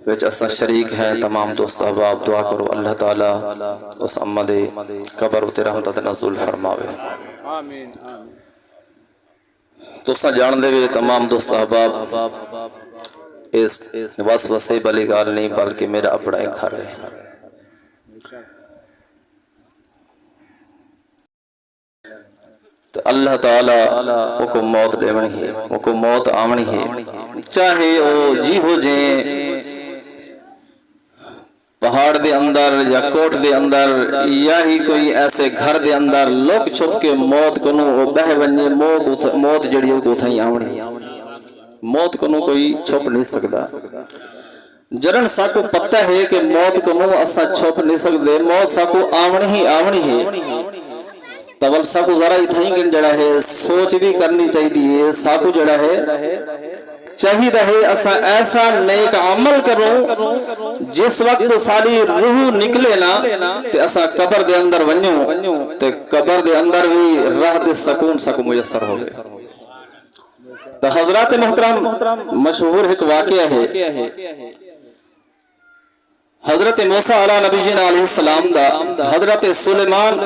وچ اساں شریک ہیں تمام دوست احباب دعا کرو اللہ تعالی اس اما دے قبر تے رحمت نزول فرماوے آمین آمین تساں جان دے وے تمام دوست احباب اس وسوسے والی گل نہیں بلکہ میرا اپنا ہی گھر ہے تو اللہ تعالی کو موت دیونی ہے کو موت آونی ہے چاہے وہ جی ہو جائیں پہاڑ دے اندر یا کوٹ دے اندر یا ہی کوئی ایسے گھر دے اندر لوک چھپ کے موت کنو وہ بہ ونجے موت جڑی ہو کو تھیں آونی موت کنو کوئی چھپ نہیں سکتا جرن ساکو پتہ ہے کہ موت کنو اسا چھپ نہیں سکتے موت ساکو آونی ہے تول ساکو ذرا ہی تھیں کہ جڑا ہے سوچ بھی کرنی چاہیے ساکو جڑا ہے چاہید ہے اسا ایسا نیک عمل کروں جس وقت ساری روح نکلے نا تے اسا قبر دے اندر ونیوں تے قبر دے اندر بھی راہ دے سکون ساکو میسر ہو گئے تو حضرات محترم مشہور ایک واقعہ ہے حضرت موسیٰ علیہ نبی جن علیہ السلام دا حضرت سلیمان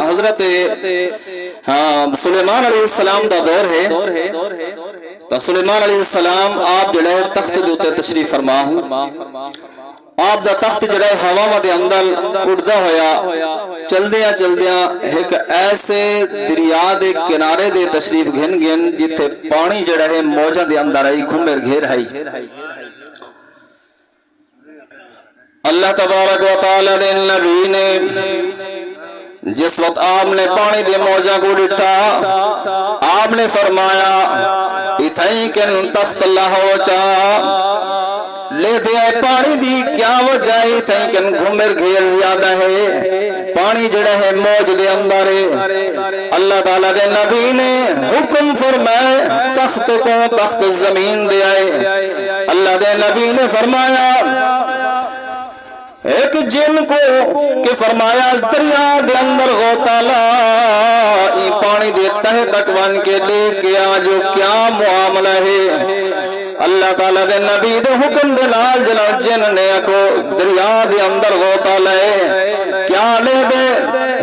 علیہ السلام دا دور ہے تو سلیمان علیہ السلام آپ جڑے تخت دوتے تشریف فرما ہوں آپ دا تخت جڑے ہوا دے اندر اڑدا ہویا چل دیاں ایک ایسے دریا دے کنارے دے تشریف گھن جتے پانی جڑے ہے موجہ دے اندر آئی گھمر گھیر آئی اللہ تبارک و تعالی دے نبی نے جس وقت آپ نے پانی دے موجہ کو ڈٹا آپ نے فرمایا اتھائیں کن تخت اللہ ہو چاہ لے دیا پانی دی کیا وجہ اتھائیں کن گھمر گھیر زیادہ ہے پانی جڑا ہے موج دے اندر ہے اللہ تعالیٰ دے نبی نے حکم فرمائے تخت کو تخت زمین دے آئے اللہ دے نبی نے فرمایا ایک جن کو کہ فرمایا دریا دے اندر غوطہ لا پانی دے تہ تک ون کے لے کے آجو کیا معاملہ ہے اللہ تعالیٰ دے نبی دے حکم دے لال جناب جن نے کو دریا دے اندر غوطہ لے کیا لے دے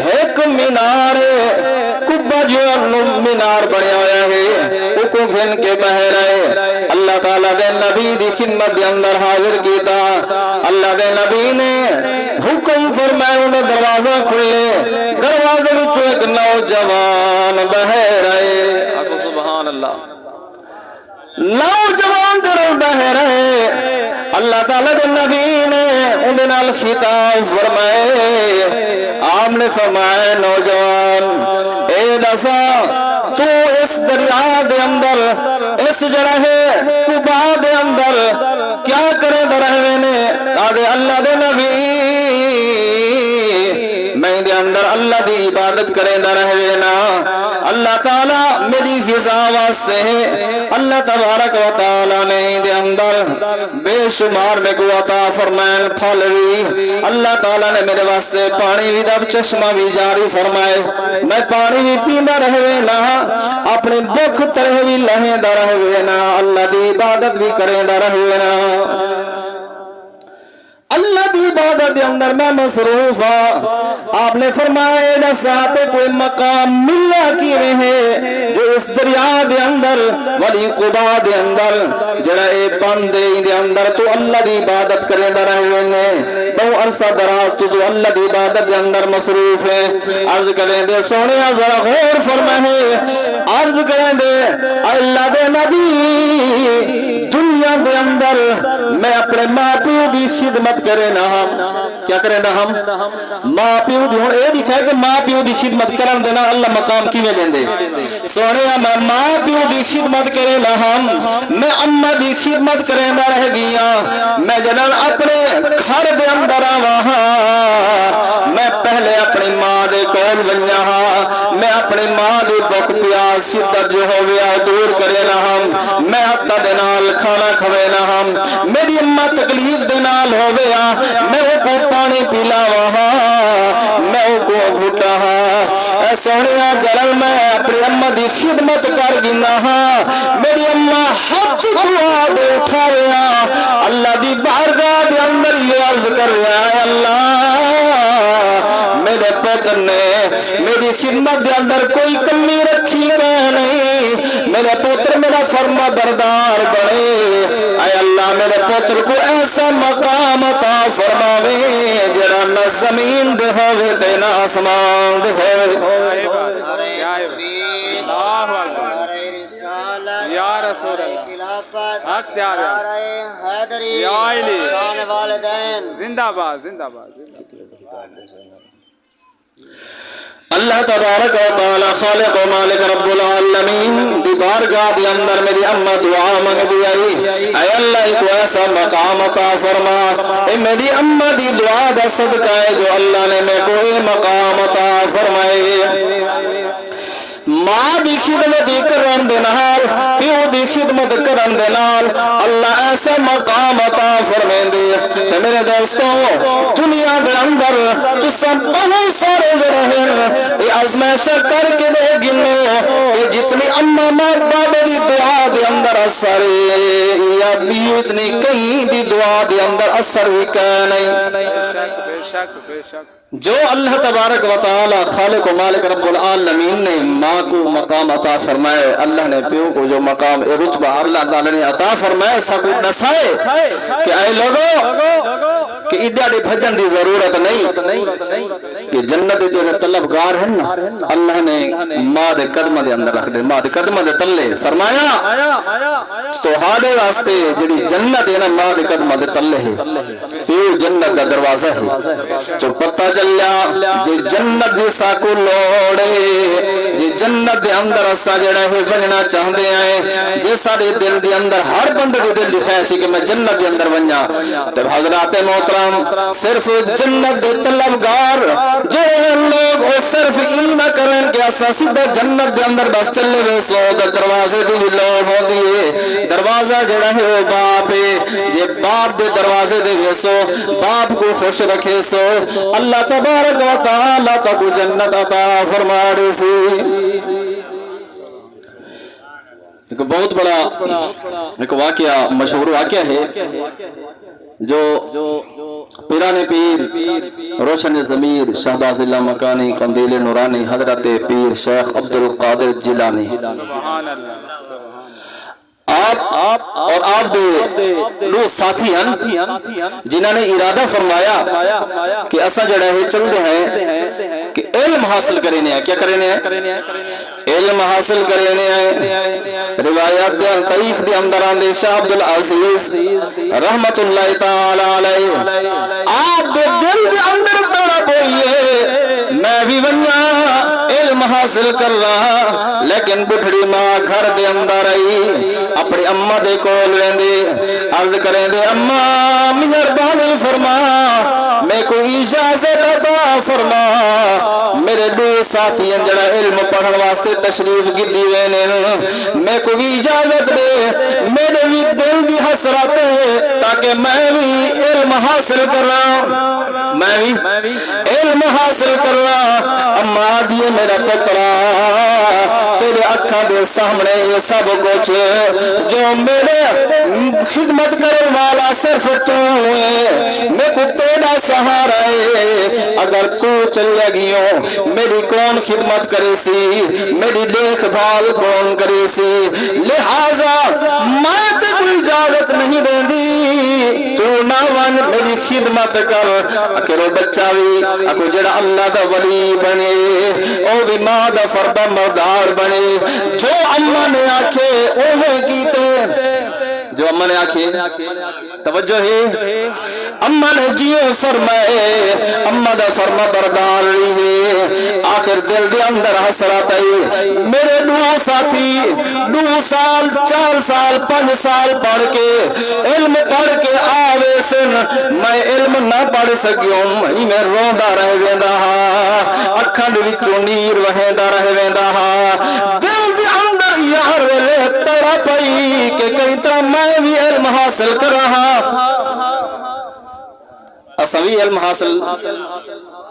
ایک مینار کبہ جو مینار بڑھیا ہویا ہے وہ کو گھن کے بہ رہے اللہ تعالیٰ دے نبی دی خدمت دے اندر حاضر کیتا اللہ دے نبی نے حکم فرمائے انہیں دروازہ کھلے دروازے وچ ایک نوجوان بہ رہے آکو سبحان اللہ نوجوان در بہ رہے اللہ تعالیٰ دے نبی نے انہیں نال خطاب فرمائے آپ نے فرمائے نوجوان اے دفع تو اس دریا دے اندر اس جڑا ہے کبا دے اندر کیا کرے درہوے نے آدھے اللہ دے نبی میں دے اندر اللہ دی عبادت کرے درہوے نا اللہ تعالیٰ میری غذا واسطے ہے اللہ تبارک و تعالیٰ نے دے اندر بے شمار میں کو عطا فرمائن پھل بھی اللہ تعالیٰ نے میرے واسطے پانی بھی دب چشمہ بھی جاری فرمائے میں پانی بھی پیندہ رہے نا اپنے بخ طرح بھی لہیں دا رہے نا اللہ دی عبادت بھی کریں دا رہے نا اللہ دی عبادت دے اندر میں مصروف ہاں آپ نے فرمایا نہ ساتھ کوئی مقام ملا کیویں ہے جو اس دریا دے اندر ولی قبا دے اندر جڑا اے بندے دے اندر تو اللہ دی عبادت کرے دا رہے نے بہو عرصہ دراز تو اللہ دی عبادت دے اندر مصروف ہے عرض کریں دے سونے ذرا غور فرمائے عرض کریں دے اللہ دے نبی دنیا دے اندر میں اپنے ماں پیو دی خدمت کرے نا ہم کیا کرے نا ہم ماں پیو دی ہوں اے دکھائے کہ ماں پیو دی خدمت کرن دینا اللہ مقام کی میں دیں دے سونے میں ماں پیو دی خدمت کرے نا ہم میں امہ دی خدمت کرے نا رہ گیا میں جنان اپنے گھر دے اندر وہاں میں پہلے اپنی ماں دے کول بنیا ہاں میں اپنی ماں دے بک پیاس شدت جو ہو گیا دور کرے نا ہم میں حتی دے نال کھانا کھوے نا ہم میری امہ تکلیف دے نال ہو گیا میں وہ کو پانی پیلا وہاں میں وہ کو گھٹا ہاں اے سونیا جلال میں اپنی امہ دی خدمت کر گنا ہاں میری امہ حق دعا دے اٹھا گیا اللہ دی بارگاہ دے اندر میری خدمت دے اندر کوئی کمی رکھی کہ نہیں، میرے پتر میرا فرما بردار بنے، اے اللہ میرے پتر کو ایسا مقام عطا فرماوے جڑا نہ زمین دے ہوے تے نہ آسمان دے ہوے۔ یا رسول اللہ حق تیار ہے یا علی والدین زندہ باد زندہ باد۔ اللہ تبارک و تعالی خالق و مالک رب العالمین دی بارگاہ دی اندر میری اماں دعا منگ دی آئی، اے اللہ ایک ایسا مقام عطا فرما، اے میری اماں دی دعا دا صدقہ ہے جو اللہ نے میں کو اے مقام عطا فرمائے۔ ماں دی خدمت کرن دے نال، پیو دی خدمت کرن دے نال اللہ ایسا مقام عطا فرمیندے۔ تے میرے دوستو دنیا دے اندر تساں بہت سارے جڑے ہیں یہ آزمائش کر کے دے گنو کہ جتنی اماں ماں بابے دی دعا دے اندر اثر یا بھی اتنی کہیں دی دعا دے اندر اثر بھی کہ نہیں۔ بے شک بے شک جو اللہ تبارک و تعالی خالق و مالک رب العالمین نے ماں کو مقام عطا فرمائے، اللہ نے پیو کو جو مقام رتبہ اللہ تعالی نے عطا فرمائے سکو نسائے کہ اے لوگو کہ ایڈاڑی بھجن دی ضرورت نہیں کہ جنت جو طلبگار ہیں اللہ نے ماں دے قدمہ دے اندر رکھ دے، ماں دے قدمہ دے تلے فرمایا تو ہاڑے واسطے جڑی جنت ہے نا ماں دے قدمہ دے تلے ہے، پیو جنت دا دروازہ ہے۔ تو پتہ چلیا جی جنت دی ساکو لوڑے، جی جنت دے اندر اسا جڑا ہے بننا چاہتے ہیں، جی سارے دل دے اندر ہر بندے دے دل دی خواہش ہے کہ میں جنت دے اندر بنیا، تب حضرات محترم صرف جنت دے طلبگار جو لوگ وہ صرف ای نہ کریں کہ اسا سیدھا جنت دے اندر بس چلے وے سو دروازے دی بھی لوگ ہو دیئے، دروازہ جڑا ہے وہ باپ ہے، جی باپ دے دروازے دے وے سو باپ کو خوش رکھے سو اللہ تبارک و تعالی کو جنت عطا فرما رسی۔ ایک بہت بڑا ایک واقعہ مشہور واقعہ ہے جو پیران پیر روشن ضمیر شہباز اللہ مکانی قندیل نورانی حضرت پیر شیخ عبدالقادر جیلانی آپ اور آپ دے دو ساتھی ہیں جنہوں نے ارادہ فرمایا کہ اسا جڑا ہے چل دے ہیں کہ علم حاصل کرنے ہیں۔ کیا کرنے ہیں؟ علم حاصل کرنے ہیں۔ روایات دے الطیف دے اندران دے شاہ عبدالعزیز رحمت اللہ تعالی علیہ آپ دے دل دے اندر تڑپ ہوئیے میں بھی بنیا علم حاصل کر رہا، لیکن بٹھڑی ماں گھر دے اندر آئی اپنی اماں دے کول لیندے عرض کریں دے اماں مہربانی فرما میں کوئی اجازت عطا فرما، میرے دو ساتھی ہیں جڑا علم پڑھن واسطے تشریف کی دیوینے میں کوئی اجازت دے، میرے بھی دل دی حسرت ہے تاکہ میں بھی علم حاصل کر رہا، میں بھی علم حاصل کر رہا۔ اماں دیئے میرا پترا تیرے اکھا دے سامنے یہ سب کچھ جو میرے خدمت کرنے والا صرف تو ہے، میں کو تیرا سہارا ہے، اگر تو چلے گیوں میری کون خدمت کرے سی، میری دیکھ بھال کون کرے سی، لہذا میں تے کوئی اجازت نہیں دیں دی، تو نہ ون میری خدمت کر، اکرو بچہ بھی اکو جڑا اللہ دا ولی بنے او بھی ماں دا فردا مردار بنے، جو اماں نے آکھے اوہ کیتے، جو اماں نے آکھے توجہ ہے، اماں نے جیو فرمائے اماں دا فرما بردار لیے، آخر دل دے اندر حسرت آئی، میرے دو ساتھی 2 سال 4 سال 5 سال پڑھ کے علم پڑھ کے آوے سن، میں علم نہ پڑھ سکیوں، میں روندہ رہ ویندا ہاں، اکھاں دے وچوں نیر وہیندا رہ ویندا ہاں، دل دے اندر یار ویلے تڑپ پئی کہ کئی طرح میں بھی علم حاصل کر رہا، اسوی علم حاصل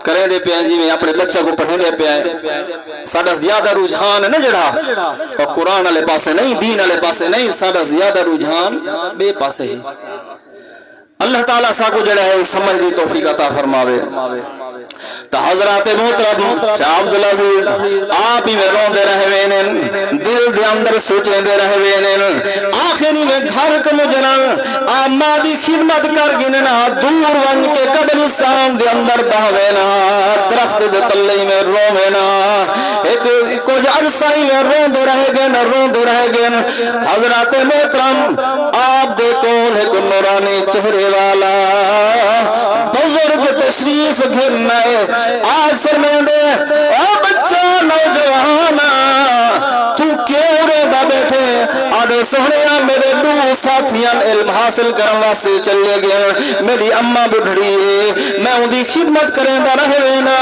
کریں دے پہ جی میں اپنے بچہ کو پڑھیں دے پہ ساڑھا زیادہ رجحان ہے نا جڑا اور قرآن علیہ پاسے نہیں دین علیہ پاسے نہیں، ساڑھا زیادہ رجحان بے پاسے ہی۔ اللہ تعالیٰ ساکو جڑا ہے سمجھ دی توفیق عطا فرماوے۔ تو حضرات محترم شاہ عبدالعزیز آپ ہی میں روندے رہے وینن دل دے اندر سوچیں دے رہے وینن آخری میں گھر کو مجرن آپ مادی خدمت کر گننا دور ون کے قبرستان دے اندر بہوینا درخت دے تلے میں روینا ایک کچھ عرصائی میں روندے رہے گن حضرات محترم آپ دیکھو ایک نورانی چہرے والا بزرگ تشریف گھرنا ہے آج فرمائیں دے اے بچہ نوجوانا تو کیوں رودا بیٹھے آدھے سہنیا میرے دو ساتھیاں علم حاصل کرن واسطے چلے گئے میری اماں بڑھڑی ہے میں ان دی خدمت کریں دا رہے وینا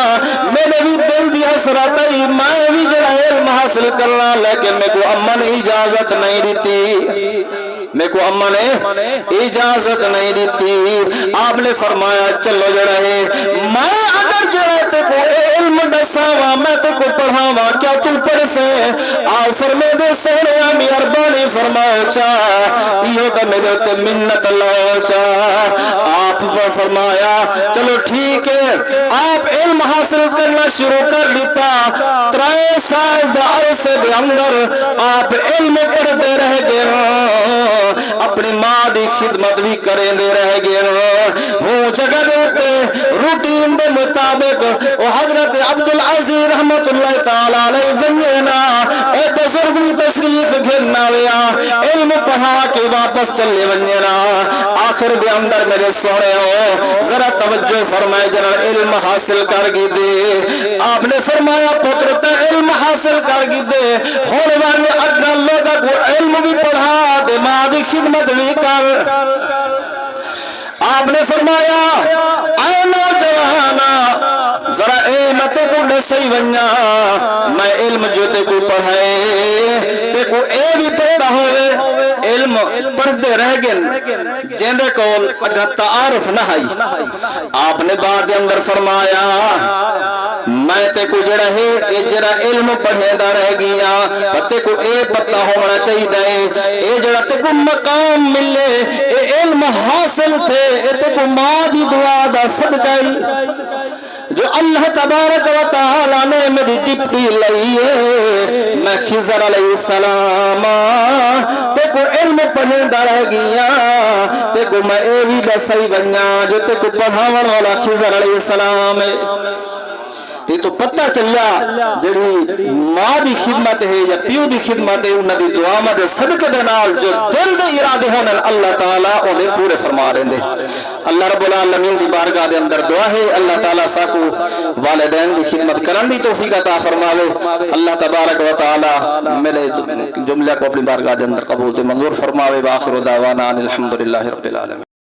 میرے بھی دل دی حسرت ہے میں بھی جڑا علم حاصل کرنا لیکن میں کو اماں نے اجازت نہیں دیتی میں کو اماں نے اجازت نہیں دیتی آپ نے فرمایا چلو جڑا ہے میں اگر جڑا تے کو علم دساواں میں تے کو پڑھاواں کیا تو پڑھ سے آپ فرمے دے سونے مہربانی فرماؤ چاہ یہ تے میرے تے منت لاؤ چاہ آپ فرمایا چلو ٹھیک ہے آپ علم حاصل کرنا شروع کر دیتا 3 سال دا عرصے دے اندر آپ علم پڑھتے رہ گئے اپنی ماں دی خدمت بھی کریں دے رہ گئے ہوں جگہ دیتے روٹین دے مطابق وہ حضرت عبدالعزیز رحمت اللہ تعالیٰ علیہ ونینا اے بزرگ تشریف گھرنا لیا علم پڑھا کے واپس چلے ونینا آخر دے اندر میرے سوڑے ہو ذرا توجہ فرمائے جنر علم حاصل کر گی دے آپ نے فرمایا پترتا علم حاصل کر گی دے ہونے والے اگر لوگا کو علم بھی پڑھا دے ماں دی خدمت بھی کر آپ نے فرمایا اے نوجوانا ذرا علم تے کو دسئی ونیا میں علم جو تے کو پڑھائے تے کو اے بھی پڑھتا ہوئے علم پڑھتے رہ گئے جیندے کول اگر تعارف نہ آئی آپ نے بعد اندر فرمایا میں تے کو جڑا ہے یہ جڑا علم پڑھے دا رہ گیا پتے کو اے پتہ ہونا چاہیے دے اے جڑا تے کو مقام ملے اے علم حاصل تھے اے تے کو ماں دی دعا دا صدقہ جو اللہ تبارک و تعالیٰ نے میری ڈپٹی لئی ہے میں خضر علیہ السلام تے کو علم پڑھے دا رہ گیا تے کو میں اے بھی دسائی بنیا جو تے کو پڑھاون والا خضر علیہ السلام ہے تے تو پتہ چلیا جڑی ماں دی خدمت ہے یا پیو دی خدمت ہے انہاں دی دعا دے صدقے دے نال جو دل دے ارادے ہونن اللہ تعالیٰ انہیں پورے فرما رہے ہیں اللہ رب العالمین دی بارگاہ دے اندر دعا ہے اللہ تعالیٰ ساکو والدین دی خدمت کرن دی توفیق عطا فرماوے اللہ تبارک و تعالیٰ میرے جملہ کو اپنی بارگاہ دے اندر قبول تے منظور فرماوے وآخر دعوانا الحمدللہ رب العالمین